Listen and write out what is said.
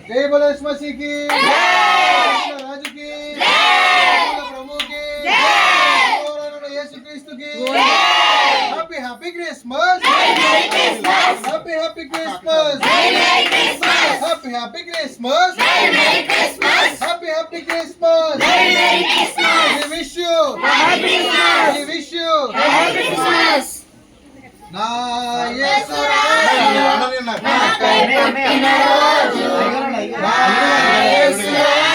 जय बोलो यीशु मसीह की जय, राजू की जय, प्रभु की जय, और यीशु क्रिस्त की जय। हैप्पी हैप्पी क्रिसमस, मेरी क्रिसमस, हैप्पी हैप्पी क्रिसमस, मेरी क्रिसमस, हैप्पी हैप्पी क्रिसमस, मेरी क्रिसमस, हैप्पी हैप्पी क्रिसमस, मेरी Christmas. We wish you happy Christmas, we wish you happy Christmas. నా యేసు రాజు నాకై పుట్టిన రోజు, నా యేసు